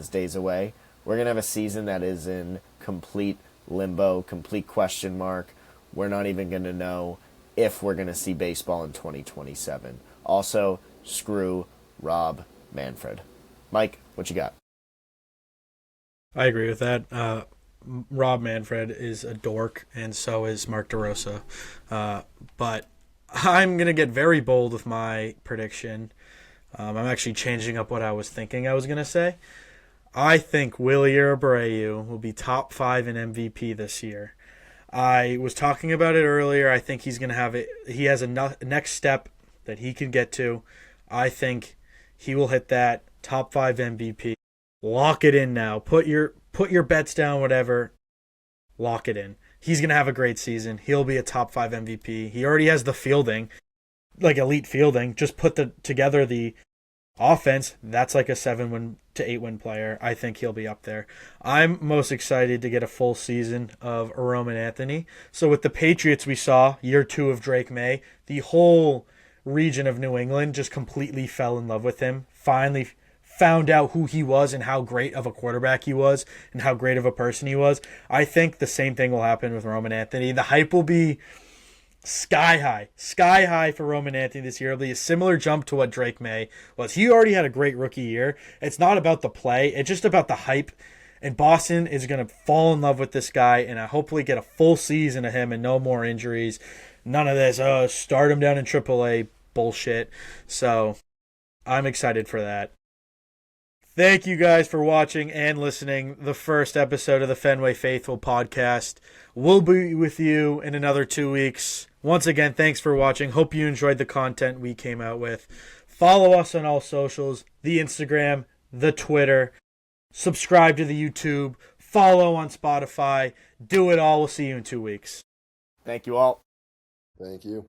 days away. We're going to have a season that is in complete limbo, complete question mark. We're not even going to know if we're going to see baseball in 2027. Also, screw Rob Manfred. Mike, what you got? I agree with that. Rob Manfred is a dork, and so is Mark DeRosa. But I'm going to get very bold with my prediction. I'm actually changing up what I was thinking I was going to say. I think Willie Abreu will be top 5 in MVP this year. I was talking about it earlier. I think he's going to have it. He has a next step that he can get to. I think he will hit that top 5 MVP. Lock it in now. Put your bets down, whatever. Lock it in. He's going to have a great season. He'll be a top 5 MVP. He already has the fielding, like elite fielding. Just put together the offense. That's like a 7-win to 8-win player. I think he'll be up there. I'm most excited to get a full season of Roman Anthony. So with the Patriots, we saw year 2 of Drake May. The whole region of New England just completely fell in love with him. Finally found out who he was and how great of a quarterback he was and how great of a person he was. I think the same thing will happen with Roman Anthony. The hype will be sky high for Roman Anthony this year. It'll be a similar jump to what Drake May was. He already had a great rookie year. It's not about the play. It's just about the hype. And Boston is going to fall in love with this guy, and I hopefully get a full season of him and no more injuries. None of this, start him down in AAA bullshit. So I'm excited for that. Thank you guys for watching and listening the first episode of the Fenway Faithful Podcast. We'll be with you in another 2 weeks. Once again, thanks for watching. Hope you enjoyed the content we came out with. Follow us on all socials, the Instagram, the Twitter. Subscribe to the YouTube. Follow on Spotify. Do it all. We'll see you in 2 weeks. Thank you all. Thank you.